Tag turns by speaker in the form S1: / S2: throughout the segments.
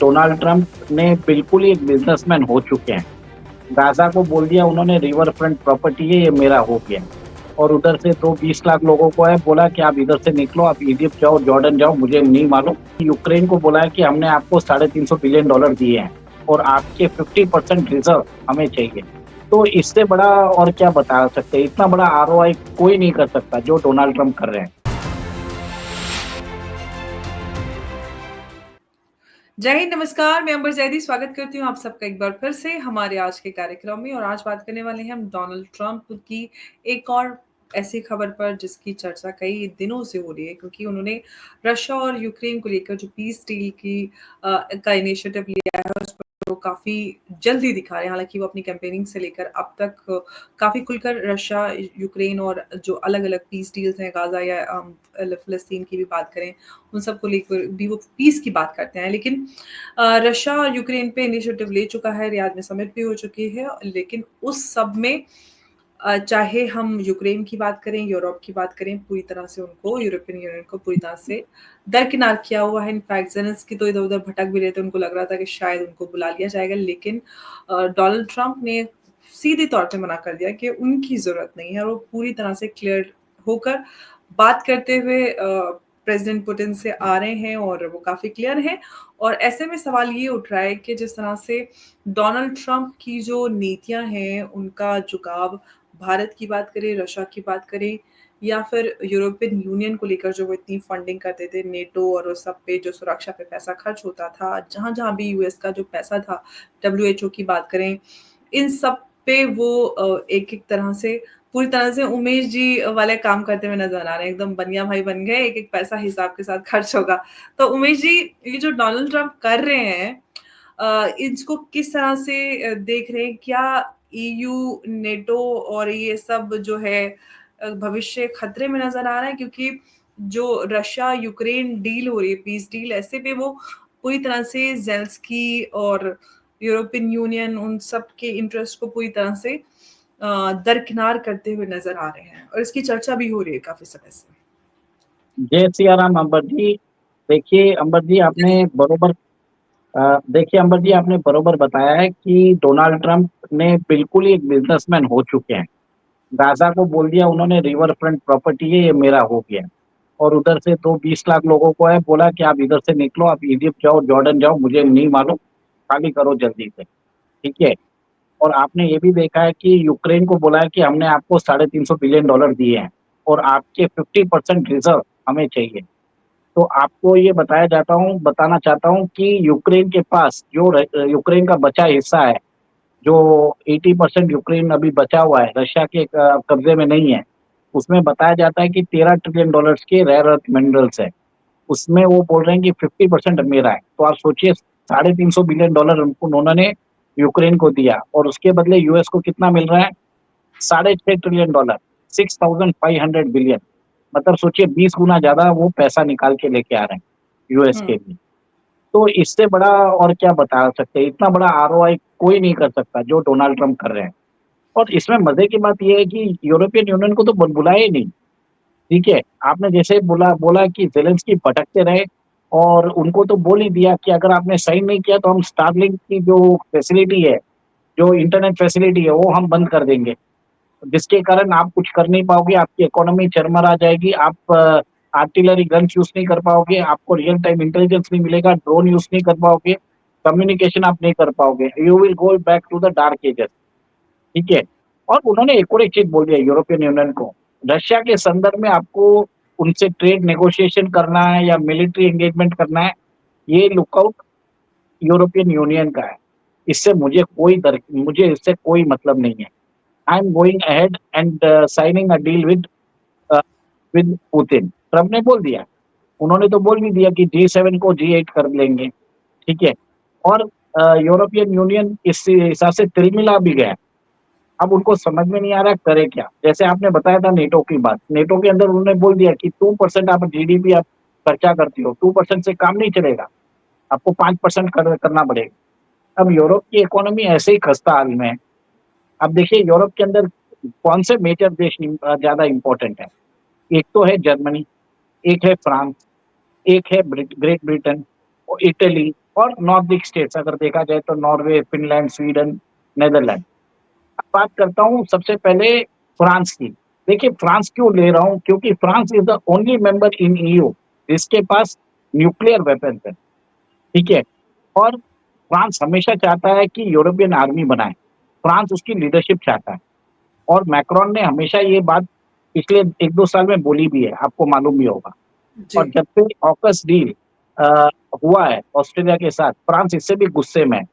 S1: Donald Trump ने बिल्कुल ही एक बिजनेसमैन हो चुके हैं। गाज़ा को बोल दिया उन्होंने रिवर फ्रंट प्रॉपर्टी है, ये मेरा हो गया। और उधर से तो 20 लाख लोगों को है बोला कि आप इधर से निकलो, आप इजिप्ट जाओ, जॉर्डन जाओ, मुझे नहीं मालूम। यूक्रेन को बोला है कि हमने आपको $350 बिलियन दिए हैं और आपके 50% रिजर्व हमें चाहिए। तो इससे बड़ा और क्या बता सकते हैं? इतना बड़ा आरओआई कोई नहीं कर सकता जो डोनाल्ड ट्रंप कर रहे हैं।
S2: जय हिंद, नमस्कार। मैं अंबर जैदी स्वागत करती हूँ आप सबका एक बार फिर से हमारे आज के कार्यक्रम में। और आज बात करने वाले हैं हम डोनाल्ड ट्रंप की एक और ऐसी खबर पर जिसकी चर्चा कई दिनों से हो रही है, क्योंकि उन्होंने रशिया और यूक्रेन को लेकर जो पीस डील का इनिशिएटिव लिया है उस पर वो काफी जल्दी दिखा रहे हैं। हालांकि वो अपनी कैंपेनिंग से लेकर अब तक काफी खुलकर रशिया, यूक्रेन और जो अलग अलग पीस डील्स हैं, गाजा या फिलिस्तीन की भी बात करें, उन सब को लेकर भी वो पीस की बात करते हैं। लेकिन रशिया और यूक्रेन पे इनिशिएटिव ले चुका है, रियाद में समिट भी हो चुकी है। लेकिन उस सब में चाहे हम यूक्रेन की बात करें, यूरोप की बात करें, पूरी तरह से उनको, यूरोपियन यूनियन को पूरी तरह से दरकिनार किया हुआ है। इनफैक्ट ज़ेलेंस्की तो इधर-उधर भटक भी रहे थे, उनको लग रहा था कि शायद उनको बुला लिया जाएगा, लेकिन डोनाल्ड ट्रंप ने सीधे तौर पे मना कर दिया कि उनकी ज़रूरत नहीं है। और वो पूरी तरह से क्लियर होकर बात करते हुए प्रेज़िडेंट पुतिन से आ रहे हैं और वो काफ़ी क्लियर हैं। और ऐसे में सवाल ये उठ रहा है कि जिस तरह से डोनाल्ड ट्रंप की जो नीतियाँ हैं, उनका झुकाव भारत की बात करें, रशिया की बात करें या फिर यूरोपियन यूनियन को लेकर जो वो इतनी फंडिंग करते थे, नेटो और उस सब पे जो सुरक्षा पे पैसा खर्च होता था, जहाँ-जहाँ भी यूएस का जो पैसा था, डब्ल्यूएचओ की बात करें, इन सब पे वो एक-एक तरह से पूरी तरह से उमेश जी वाले काम करते हुए नज़र आ रहे हैं। एकदम बनिया भाई बन गए, एक-एक पैसा हिसाब के साथ खर्च होगा। तो उमेश जी, ये जो डोनाल्ड ट्रंप कर रहे हैं, इसको किस तरह से देख रहे हैं? क्या ईयू, नेटो और ये सब जो है भविष्य खतरे में नज़र आ रहा है? क्योंकि जो रशिया यूक्रेन डील हो रही है, पीस डील, ऐसे में वो पूरी तरह से ज़ेलेंस्की और यूरोपियन यूनियन उन सब के इंटरेस्ट को पूरी तरह से दरकिनार करते हुए नज़र आ रहे हैं और इसकी चर्चा भी हो रही है काफ़ी समय से।
S1: जय सिया राम अंबर जी। देखिए अंबर जी, आपने बरोबर बताया है कि डोनाल्ड ट्रंप ने बिल्कुल ही एक बिजनेसमैन हो चुके हैं। गाज़ा को बोल दिया उन्होंने रिवर फ्रंट प्रॉपर्टी है, ये मेरा हो गया। और उधर से तो 20 लाख लोगों को है बोला कि आप इधर से निकलो, आप इजिप्ट जाओ, जॉर्डन जाओ, मुझे नहीं मालूम, खाली करो जल्दी से। ठीक है? और आपने ये भी देखा है कि यूक्रेन को बोला है कि हमने आपको $350 बिलियन दिए हैं और आपके 50% रिजर्व हमें चाहिए। तो आपको ये बताना चाहता हूँ कि यूक्रेन के पास यूक्रेन का बचा हिस्सा है, जो 80% यूक्रेन अभी बचा हुआ है, रशिया के कब्जे में नहीं है। उसमें बताया जाता है कि $13 ट्रिलियन के रेयर अर्थ मिनरल्स है। उसमें वो बोल रहे हैं कि 50% मेरा है। तो आप सोचिए, $350 बिलियन उन्होंने यूक्रेन को दिया और उसके बदले यूएस को कितना मिल रहा है? $6.5 ट्रिलियन, 6,500 बिलियन। मतलब सोचिए 20 गुना ज़्यादा वो पैसा निकाल के लेके आ रहे हैं यूएस के
S2: हुँ।
S1: लिए। तो इससे बड़ा और क्या बता सकते हैं? इतना बड़ा आरओआई कोई नहीं कर सकता जो डोनाल्ड ट्रंप कर रहे हैं। और इसमें मज़े की बात ये है कि यूरोपियन यूनियन को तो बुलाया ही नहीं। ठीक है? आपने जैसे बोला बोला कि ज़ेलेंस्की भटकते रहे और उनको तो बोल ही दिया कि अगर आपने साइन नहीं किया तो हम स्टारलिंक की जो फैसिलिटी है, जो इंटरनेट फैसिलिटी है, वो हम बंद कर देंगे। जिसके कारण आप कुछ कर नहीं पाओगे, आपकी इकोनॉमी चरमरा जाएगी, आप आर्टिलरी गन्स यूज़ नहीं कर पाओगे, आपको रियल टाइम इंटेलिजेंस नहीं मिलेगा, ड्रोन यूज़ नहीं कर पाओगे, कम्युनिकेशन आप नहीं कर पाओगे। You will go back to the dark ages. ठीक है? और उन्होंने एक और एक चीज़ बोल दिया यूरोपियन यूनियन को, रशिया के संदर्भ में आपको उनसे ट्रेड नेगोशिएशन करना है या मिलिट्री एंगेजमेंट करना है, ये लुकआउट यूरोपियन यूनियन का है। मुझे इससे कोई मतलब नहीं है। I am going ahead and signing a deal a, with Putin. Trump ने बोल दिया। उन्होंने तो बोल भी दिया कि G7 को G8 कर लेंगे। ठीक है? और यूरोपियन यूनियन इस हिसाब से तिलमिला भी गया। अब उनको समझ में नहीं आ रहा करे क्या? जैसे आपने बताया था नेटो की बात, नेटो के अंदर उन्होंने बोल दिया कि 2% आप जीडीपी आप खर्चा करती हो, 2% से काम नहीं चलेगा, आपको 5% करना पड़ेगा। अब यूरोप की इकोनॉमी ऐसे ही खस्ता हाल में है। अब देखिए यूरोप के अंदर कौन से मेजर देश ज़्यादा इम्पोर्टेंट है? एक तो है जर्मनी, एक है फ्रांस, एक है ग्रेट ब्रिटेन और इटली। और नॉर्डिक स्टेट्स अगर देखा जाए तो नॉर्वे, फिनलैंड, स्वीडन, नेदरलैंड। अब बात करता हूँ सबसे पहले फ्रांस की। देखिए फ्रांस क्यों ले रहा हूँ, क्योंकि France is the only member in EU जिसके पास न्यूक्लियर वेपन्स है, ठीक है? और फ्रांस हमेशा चाहता है कि यूरोपियन आर्मी बनाए। फ्रांस उसकी लीडरशिप चाहता है और मैक्रोन ने हमेशा ये बात पिछले 1-2 साल में बोली भी है, आपको मालूम भी होगा।
S2: जी।
S1: और जब से ऑकस डील अ, हुआ है ऑस्ट्रेलिया के साथ, फ्रांस इससे भी गुस्से में है।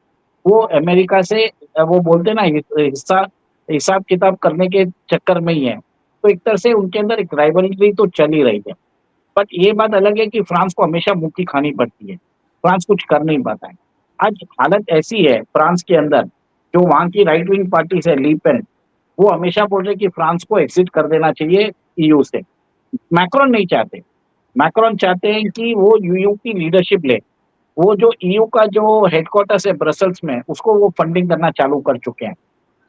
S1: वो अमेरिका से वो बोलते हैं ना हिस्सा हिसाब-किताब करने के चक्कर में ही है। तो एक तरह से उनके अंदर एक राइवलरी तो चल ही रही है। बट ये बात अलग है कि फ्रांस को हमेशा मुँह की खानी पड़ती है। फ्रांस कुछ कर नहीं पाता है। आज हालत ऐसी है फ्रांस के अंदर, जो वहाँ की राइट विंग पार्टीज़ है, ली पेन, वो हमेशा बोल रहे हैं कि फ्रांस को एक्सिट कर देना चाहिए ईयू से। मैक्रोन नहीं चाहते। मैक्रोन चाहते हैं कि वो ईयू की लीडरशिप ले। वो जो ईयू का जो हेडक्वार्टर्स है ब्रसेल्स में, उसको वो फंडिंग करना चालू कर चुके हैं।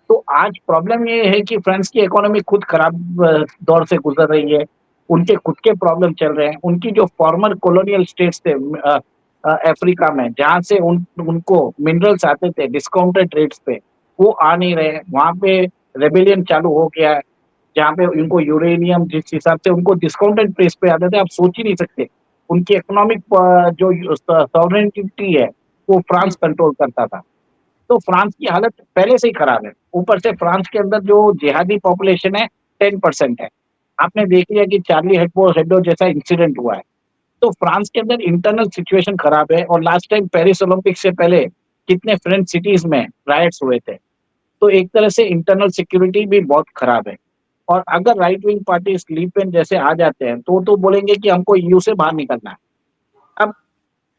S1: तो आज प्रॉब्लम ये है कि फ्रांस की इकोनॉमी खुद खराब दौर से गुज़र रही है। उनके खुद के प्रॉब्लम चल रहे हैं। उनकी जो फॉर्मर कॉलोनियल स्टेट्स थे अफ्रीका में, जहाँ से उनको मिनरल्स आते थे डिस्काउंटेड रेट्स पे, वो आ नहीं रहे हैं। वहाँ पे रेबेलियन चालू हो गया है, जहाँ पे उनको यूरेनियम जिस हिसाब से उनको डिस्काउंटेड प्राइस पे आते थे, आप सोच ही नहीं सकते। उनकी इकोनॉमिक जो सॉवरेनिटी है, वो
S2: हुँ,
S1: फ्रांस कंट्रोल करता था। तो फ्रांस की हालत पहले से ही खराब है। ऊपर से फ्रांस के अंदर जो जिहादी पॉपुलेशन है 10% है। आपने देख लिया कि चार्ली हेब्डो जैसा इंसिडेंट हुआ है। तो फ्रांस के अंदर इंटरनल सिचुएशन खराब है और लास्ट टाइम पेरिस ओलंपिक से पहले कितने फ्रेंच सिटीज़ में रायट्स हुए थे। तो एक तरह से इंटरनल सिक्योरिटी भी बहुत खराब है। और अगर right wing parties Le Pen जैसे आ जाते हैं, तो बोलेंगे कि हमको ईयू से बाहर निकलना है। अब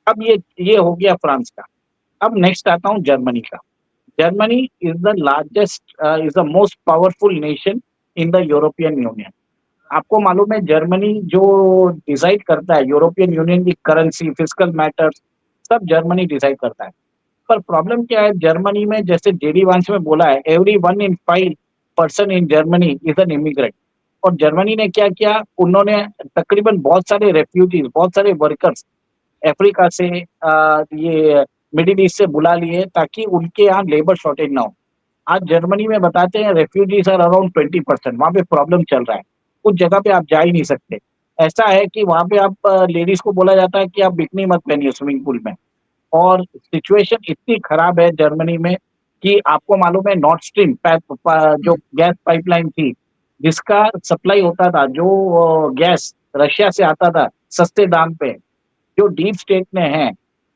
S1: अब ये हो गया फ्रांस का। अब नेक्स्ट आता हूँ जर्मनी का। Germany is the largest is the most powerful nation in the European union. आपको मालूम है जर्मनी जो डिसाइड करता है यूरोपियन यूनियन की करेंसी, फिस्कल मैटर्स, सब जर्मनी डिसाइड करता है। पर प्रॉब्लम क्या है जर्मनी में, जैसे जेडी वांस में बोला है, every 1 in 5 person in Germany is an immigrant. और जर्मनी ने क्या किया, उन्होंने तकरीबन बहुत सारे रेफ्यूजीज, बहुत सारे वर्कर्स अफ्रीका से ये मिडिल ईस्ट से बुला लिए ताकि उनके यहाँ लेबर शॉर्टेज ना हो। आज जर्मनी में बताते हैं रेफ्यूजीज आर अराउंड 20%, वहाँ पे प्रॉब्लम चल रहा है। कुछ जगह पे आप जा ही नहीं सकते। ऐसा है कि वहाँ पे आप लेडीज़ को बोला जाता है कि आप बिकिनी मत पहनिए स्विमिंग पूल में। और सिचुएशन इतनी खराब है जर्मनी में कि आपको मालूम है नॉर्थ स्ट्रीम जो
S2: हुँ,
S1: गैस पाइपलाइन थी, जिसका सप्लाई होता था, जो गैस रशिया से आता था सस्ते दाम पे, जो डीप स्टेट ने है,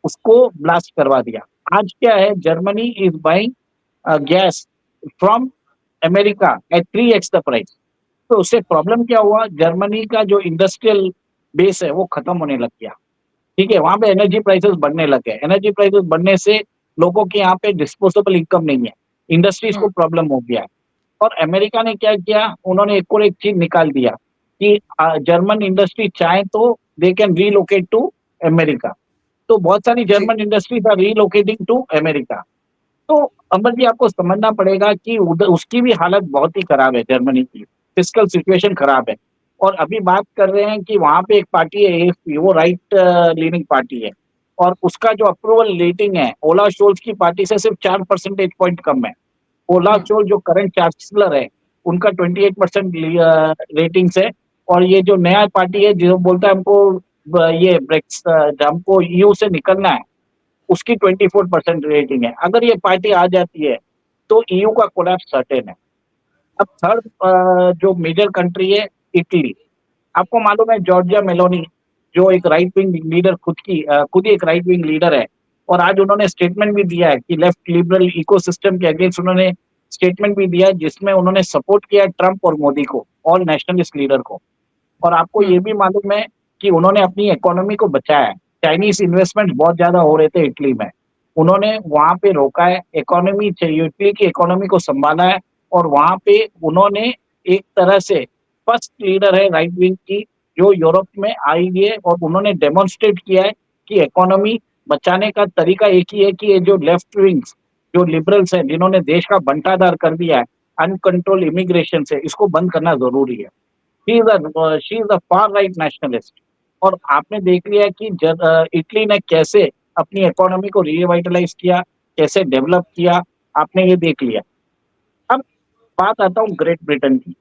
S1: उसको ब्लास्ट करवा दिया। आज क्या है Germany is buying gas from America at 3x the price. तो उससे प्रॉब्लम क्या हुआ, जर्मनी का जो इंडस्ट्रियल बेस है वो खत्म होने लग गया। ठीक है? वहाँ पे एनर्जी प्राइसेज़ बढ़ने लग गए। एनर्जी प्राइसेज़ बढ़ने से लोगों के यहाँ पे डिस्पोजेबल इनकम नहीं है। इंडस्ट्रीज़ को
S2: हुँ,
S1: प्रॉब्लम हो गया है। और अमेरिका ने क्या किया, उन्होंने एक और एक चीज़ निकाल दिया कि जर्मन इंडस्ट्री चाहे तो they can relocate to America. तो बहुत सारी
S2: जी।
S1: German industries are relocating to America. तो अमर जी आपको समझना पड़ेगा कि उधर उसकी भी हालत बहुत ही खराब है जर्मनी की। फिस्कल सिचुएशन खराब है। और अभी बात कर रहे हैं कि वहाँ पे एक पार्टी है एएफपी, वो राइट लीनिंग पार्टी है। और उसका जो अप्रूवल रेटिंग है, ओलाफ शोल्ज की पार्टी से सिर्फ 4 परसेंटेज पॉइंट कम है। ओलाफ
S2: हुँ,
S1: शोल्ज जो करंट चांसलर है, उनका 28% रेटिंग्स है। और ये जो नया पार्टी है जो बोलता है हमको ये हमको ईयू से निकलना है, उसकी 24% रेटिंग है। अगर ये पार्टी आ जाती है तो ईयू का कोलैप्स सर्टेन है। अब थर्ड जो मेजर कंट्री है इटली। आपको मालूम है जॉर्जिया मेलोनी जो एक राइट विंग लीडर खुद ही एक राइट विंग लीडर है। और आज उन्होंने स्टेटमेंट भी दिया है कि लेफ्ट लिबरल इकोसिस्टम के अगेंस्ट उन्होंने स्टेटमेंट भी दिया है, जिसमें उन्होंने सपोर्ट किया ट्रम्प और मोदी को, ऑल नेशनलिस्ट लीडर को। और आपको
S2: हुँ,
S1: ये भी मालूम है कि उन्होंने अपनी इकोनॉमी को बचाया है। चाइनीज़ इन्वेस्टमेंट बहुत ज़्यादा हो रहे थे इटली में। उन्होंने वहाँ पे रोका है, इकोनॉमी चाहिए इटली की इकोनॉमी को सँभाला है। और वहाँ पे उन्होंने एक तरह से फर्स्ट लीडर है राइट विंग की जो यूरोप में आई है। और उन्होंने डेमोंस्ट्रेट किया है कि इकोनॉमी बचाने का तरीका एक ही है कि ये जो लेफ्ट विंग्स, जो लिबरल्स हैं, जिन्होंने देश का बंटाधार कर दिया है अनकंट्रोल्ड इमिग्रेशन से, इसको बंद करना ज़रूरी है। She is a far right nationalist. और आपने देख लिया कि इटली ने कैसे अपनी इकोनॉमी को रिवाइटलाइज किया, कैसे डेवलप किया, आपने ये देख लिया। अब बात आता हूँ ग्रेट ब्रिटेन की।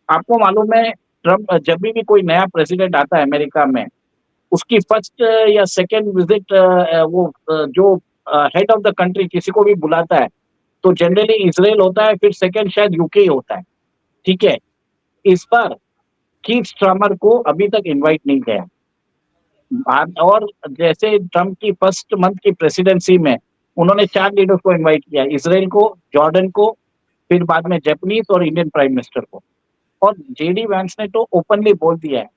S1: आपको मालूम है ट्रम्प जब भी कोई नया प्रेसिडेंट आता है अमेरिका में, उसकी फर्स्ट या सेकंड विजिट वो जो हेड ऑफ द कंट्री किसी को भी बुलाता है तो जनरली इसराइल होता है, फिर सेकंड शायद यूके ही होता है। ठीक है, इस बार कीथ स्टार्मर को अभी तक इनवाइट नहीं किया। और जैसे ट्रम्प की फर्स्ट मंथ की प्रेसिडेंसी में उन्होंने 4 लीडर्स को इनवाइट किया, इसराइल को, जॉर्डन को, फिर बाद में जापानीज और इंडियन प्राइम मिनिस्टर को। और जेडी वैंस ने तो ओपनली बोल दिया है,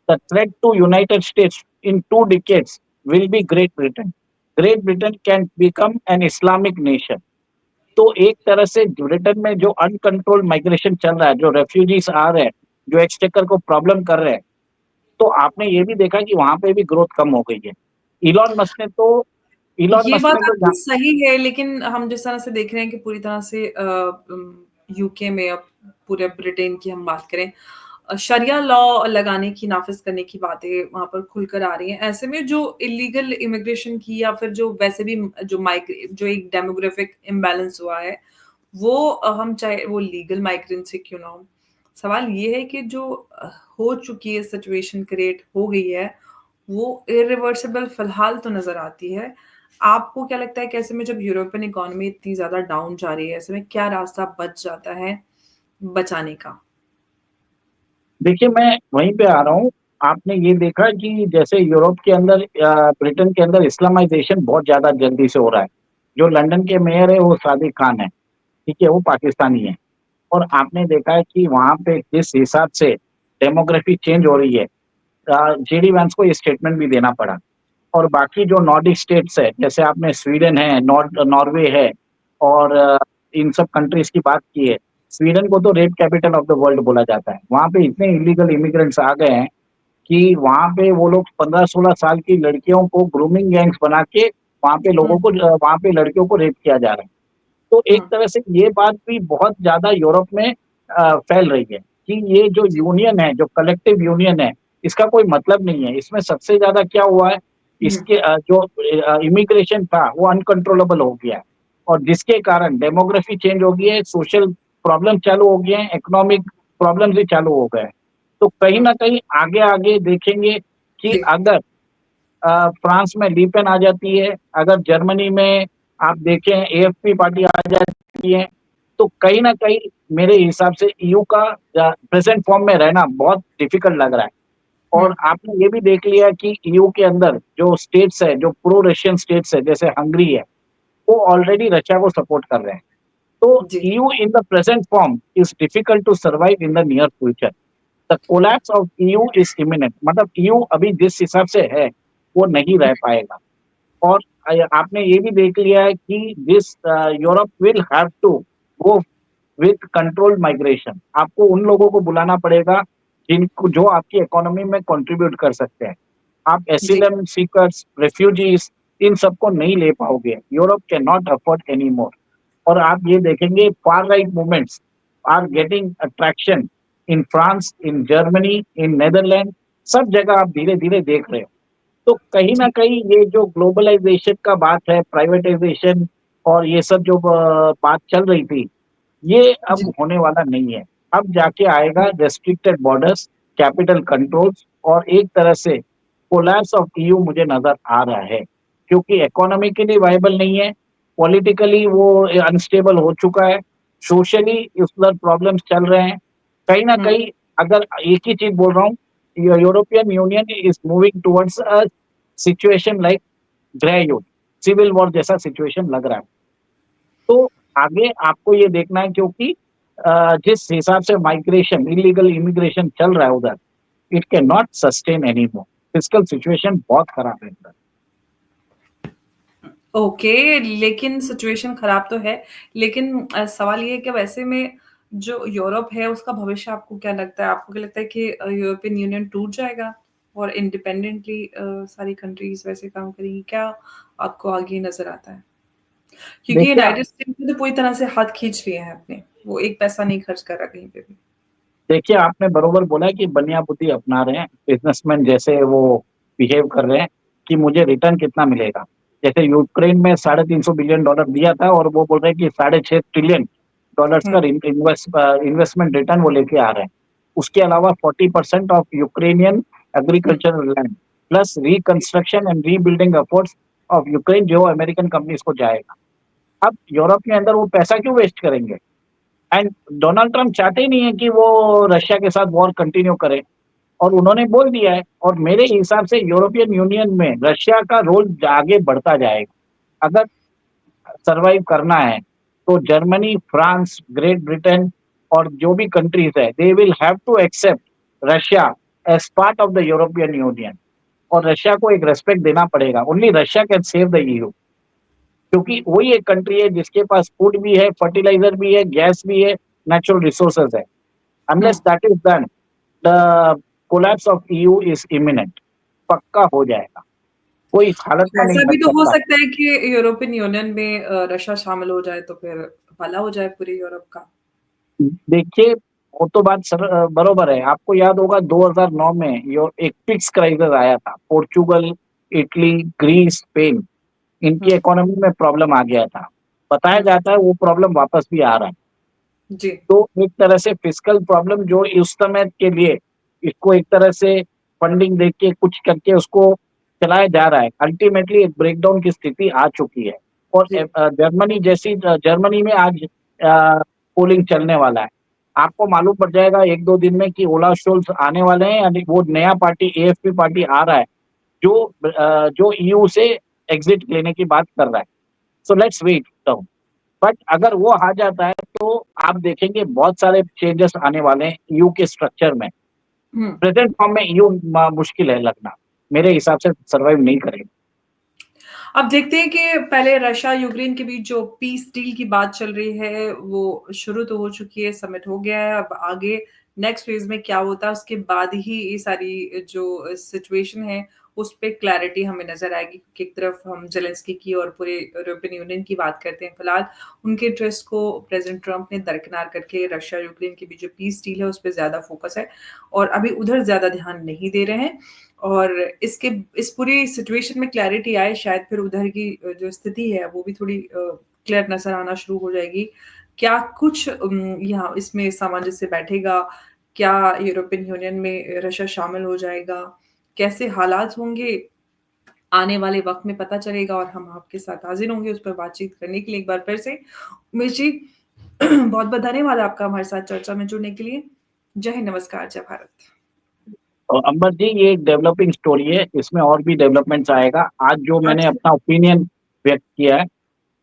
S1: the threat to United States in 2 decades will be Great Britain. Great Britain can become an Islamic nation. तो एक तरह से ब्रिटेन में जो अनकंट्रोल्ड माइग्रेशन चल रहा है, जो रेफ्यूजीज आ रहे हैं, जो एक्सचेकर को प्रॉब्लम कर रहे हैं, तो आपने ये भी देखा कि वहां पे भी ग्रोथ कम हो गई है। इलॉन मस्क ने तो इलॉन
S2: ये
S1: मस्क
S2: बात
S1: ने तो
S2: आपकी सही है, लेकिन हम जिस तरह से देख रहे हैं कि पूरी तरह से यूके में, अब पूरे ब्रिटेन की हम बात करें, शरिया लॉ लगाने की, नाफ़िज़ करने की बातें वहाँ पर खुलकर आ रही हैं। ऐसे में जो इल्लीगल इमिग्रेशन की, या फिर जो वैसे भी जो एक डेमोग्राफिक इम्बैलेंस हुआ है, वो हम चाहे वो लीगल माइग्रेंट से क्यों ना हो। सवाल ये है कि जो हो चुकी है सिचुएशन, क्रिएट हो गई है, वो इरिवर्सिबल फ़िलहाल तो नज़र आती है। आपको क्या लगता है कि ऐसे में जब यूरोपियन इकोनॉमी इतनी ज़्यादा डाउन जा रही है, ऐसे में क्या रास्ता बच जाता है बचाने का?
S1: देखिए, मैं वहीं पे आ रहा हूँ। आपने ये देखा कि जैसे यूरोप के अंदर ब्रिटेन के अंदर इस्लामाइज़ेशन बहुत ज़्यादा जल्दी से हो रहा है। जो लंदन के मेयर है वो सादिक खान है, ठीक है? वो पाकिस्तानी है। और आपने देखा है कि वहाँ पे जिस हिसाब से डेमोग्राफी चेंज हो रही है, जेडी वैंस को ये स्टेटमेंट भी देना पड़ा। और बाकी जो नॉर्डिक स्टेट्स है, जैसे आपने स्वीडन है, नॉर्वे है और इन सब कंट्रीज़ की बात की है। स्वीडन को तो rape capital of the world बोला जाता है। वहाँ पे इतने इल्लीगल इमिग्रेंट्स आ गए हैं कि वहाँ पे वो लोग 15-16 साल की लड़कियों को ग्रूमिंग गैंग्स बना के वहाँ पे
S2: हुँ,
S1: लोगों को वहाँ पे लड़कियों को रेप किया जा रहा है। तो एक
S2: हुँ,
S1: तरह से ये बात भी बहुत ज़्यादा यूरोप में फैल रही है कि ये जो
S2: जी,
S1: यूनियन है, जो कलेक्टिव यूनियन है, इसका कोई मतलब नहीं है। इसमें सबसे ज़्यादा क्या हुआ है,
S2: हुँ,
S1: इसके जो इमिग्रेशन था वो अनकंट्रोलेबल हो गया है और जिसके कारण डेमोग्राफी चेंज हो गई है, सोशल प्रॉब्लम चालू हो गए हैं, इकोनॉमिक प्रॉब्लम्स भी चालू हो गए हैं। तो कहीं
S2: हुँ,
S1: न कहीं आगे-आगे देखेंगे कि
S2: जी,
S1: अगर फ्रांस में ले पेन आ जाती है, अगर जर्मनी में आप देखें एएफपी पार्टी आ जाती है, तो कहीं न कहीं मेरे हिसाब से ईयू का प्रेज़ेंट फॉर्म में रहना बहुत डिफ़िकल्ट लग रहा है।
S2: हुँ,
S1: और आपने ये भी देख लिया कि ईयू के अंदर जो स्टेट्स है, जो प्रो रशियन स्टेट्स है, जैसे हंगरी है, वो ऑलरेडी रशिया को सपोर्ट कर रहे हैं। तो
S2: जी,
S1: EU in the present form is difficult to survive in the near future. The collapse of EU is imminent. मतलब ईयू अभी जिस हिसाब से है, वो नहीं रह पाएगा। और आपने ये भी देख लिया है कि this Europe will have to go with controlled migration. आपको उन लोगों को बुलाना पड़ेगा जिनको जो आपकी इकोनॉमी में कंट्रीब्यूट कर सकते हैं। आप
S2: जी,
S1: एसिलम सीकर्स, रेफ्यूजीज इन सबको नहीं ले पाओगे। Europe can not afford any more. और आप ये देखेंगे far right movements are getting attraction in France, in Germany, in Netherland, सब जगह आप धीरे-धीरे देख रहे हो। तो कहीं न
S2: जी,
S1: कहीं ये जो ग्लोबलाइज़ेशन का बात है, प्राइवेटाइज़ेशन और ये सब जो बात चल रही थी, ये
S2: जी,
S1: अब होने वाला नहीं है। अब जाके आएगा रेस्ट्रिक्टेड बॉर्डर्स, कैपिटल कंट्रोल्स और एक तरह से कोलैप्स ऑफ ईयू मुझे नज़र आ रहा है। क्योंकि इकोनॉमिकली वायबल नहीं है, पॉलिटिकली वो अनस्टेबल हो चुका है, सोशली उधर प्रॉब्लम्स चल रहे हैं। कहीं न
S2: हुँ।
S1: कहीं अगर एक ही चीज़ बोल रहा हूँ, European union is moving towards a situation like grey युद्ध, सिविल वॉर जैसा सिचुएशन लग रहा है। तो आगे आपको ये देखना है क्योंकि जिस हिसाब से माइग्रेशन, इल्लीगल इमिग्रेशन चल रहा है उधर, it can not sustain anymore. Fiscal situation बहुत खराब है उधर।
S2: ओके, लेकिन सिचुएशन खराब तो है, लेकिन सवाल ये है कि वैसे में जो यूरोप है, उसका भविष्य आपको क्या लगता है? आपको क्या लगता है कि यूरोपियन यूनियन टूट जाएगा और इंडिपेंडेंटली सारी कंट्रीज़ वैसे काम करेंगी? क्या आपको आगे नज़र आता है? क्योंकि
S1: देखिए
S2: यूनाइटेड स्टेट्स ने तो पूरी तरह से हाथ खींच लिए हैं अपने, वो एक पैसा नहीं खर्च कर रहा कहीं पे भी।
S1: देखिए, आपने बरोबर बोला कि बनिया बुद्धि अपना रहे हैं, बिज़नेसमैन जैसे वो बिहेव कर रहे हैं कि मुझे रिटर्न कितना मिलेगा। जैसे यूक्रेन में $350 बिलियन दिया था और वो बोल रहे हैं कि $6.5 ट्रिलियन का
S2: हुँ,
S1: इन्वेस्टमेंट रिटर्न वो लेके आ रहे हैं। उसके अलावा 40% of Ukrainian
S2: hmm,
S1: agricultural land plus reconstruction and rebuilding efforts of Ukraine जो अमेरिकन कंपनीज को जाएगा। अब यूरोप के अंदर वो पैसा क्यों वेस्ट करेंगे? एंड डोनाल्ड ट्रम्प चाहते ही नहीं है कि वो रशिया के साथ वॉर कंटिन्यू करे और उन्होंने बोल दिया है और मेरे हिसाब से यूरोपियन यूनियन में रशिया का रोल आगे बढ़ता जाएगा। अगर सर्वाइव करना है तो जर्मनी, फ्रांस, ग्रेट ब्रिटेन और जो भी कंट्रीज है they will have to accept Russia as part of the European Union और रशिया को एक रेस्पेक्ट देना पड़ेगा। Only Russia can save the EU क्योंकि वही एक कंट्री है जिसके पास फूड भी है, फर्टिलाइजर भी है, गैस भी है, नेचुरल रिसोर्सेज है।
S2: हुँ।
S1: Unless that is done the collapse of EU is imminent. पक्का हो जाएगा, कोई इस हालत में नहीं
S2: ऐसा भी
S1: बच
S2: तो हो
S1: सकता।
S2: सकता है कि यूरोपियन यूनियन में रशिया शामिल हो जाए तो फिर भला हो जाए पूरे यूरोप का।
S1: देखिए, वो तो बात बरोबर है। आपको याद होगा 2009 में यो एक फिक्स क्राइसिस आया था। पोर्चुगल, इटली, ग्रीस, स्पेन इनकी
S2: हुँ,
S1: इकोनॉमी में प्रॉब्लम आ गया था। बताया
S2: हुँ,
S1: जाता है वो प्रॉब्लम वापस भी आ रहा है।
S2: जी।
S1: तो एक तरह से फिस्कल प्रॉब्लम जो उस समय के लिए इसको एक तरह से फंडिंग देके कुछ करके उसको चलाया जा रहा है। अल्टीमेटली एक ब्रेकडाउन की स्थिति आ चुकी है और
S2: जी।
S1: जर्मनी में आज पोलिंग चलने वाला है। आपको मालूम पड़ जाएगा 1-2 दिन में कि ओलाफ शोल्ज आने वाले हैं यानी वो नया पार्टी एएफपी पार्टी आ रहा है जो ईयू से एग्जिट लेने की बात कर रहा है। So let's wait now. But अगर वो आ जाता है तो आप देखेंगे बहुत सारे चेंजेस आने वाले हैं ईयू के स्ट्रक्चर में।
S2: हुँ।
S1: प्रेजेंट फॉर्म में ईयू मुश्किल है लगना। मेरे हिसाब से सर्वाइव नहीं करेगा।
S2: अब देखते हैं कि पहले रशिया यूक्रेन के बीच जो पीस डील की बात चल रही है, वो शुरू तो हो चुकी है, समिट हो गया है, अब आगे नेक्स्ट फेज़ में क्या होता है, उसके बाद ही ये सारी जो सिचुएशन है, उस पे क्लैरिटी हमें नज़र आएगी क्योंकि एक तरफ हम ज़ेलेंस्की की और पूरे यूरोपियन यूनियन की बात करते हैं। फिलहाल उनके इंटरेस्ट को प्रेज़िडेंट ट्रम्प ने दरकिनार करके रशिया यूक्रेन के बीच जो पीस डील है, उस पे ज़्यादा फ़ोकस है और अभी उधर ज़्यादा ध्यान नहीं दे रहे हैं। और इसके इस पूरी सिचुएशन में क्लैरिटी आए शायद फिर उधर की जो स्थिति है वो भी थोड़ी क्लियर नज़र आना शुरू हो जाएगी। क्या कुछ यहाँ इसमें सामंजस्य बैठेगा? क्या यूरोपियन यूनियन में रशिया शामिल हो जाएगा? कैसे हालात होंगे? आने वाले वक़्त में पता चलेगा और हम आपके साथ हाज़िर होंगे उस पर बातचीत करने के लिए एक बार फिर से। उमेश जी बहुत-बहुत धन्यवाद आपका हमारे साथ चर्चा में जुड़ने के लिए। जय हिंद, नमस्कार, जय भारत।
S1: और अंबर जी ये एक डेवलपिंग स्टोरी है, इसमें और भी डेवलपमेंट्स आएगा। आज जो मैंने
S2: अच्छा,
S1: अपना ओपिनियन व्यक्त किया है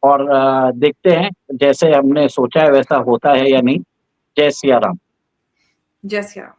S1: और देखते हैं जैसे हमने सोचा है वैसा होता है या नहीं। जय सिया राम।
S2: जय सिया राम।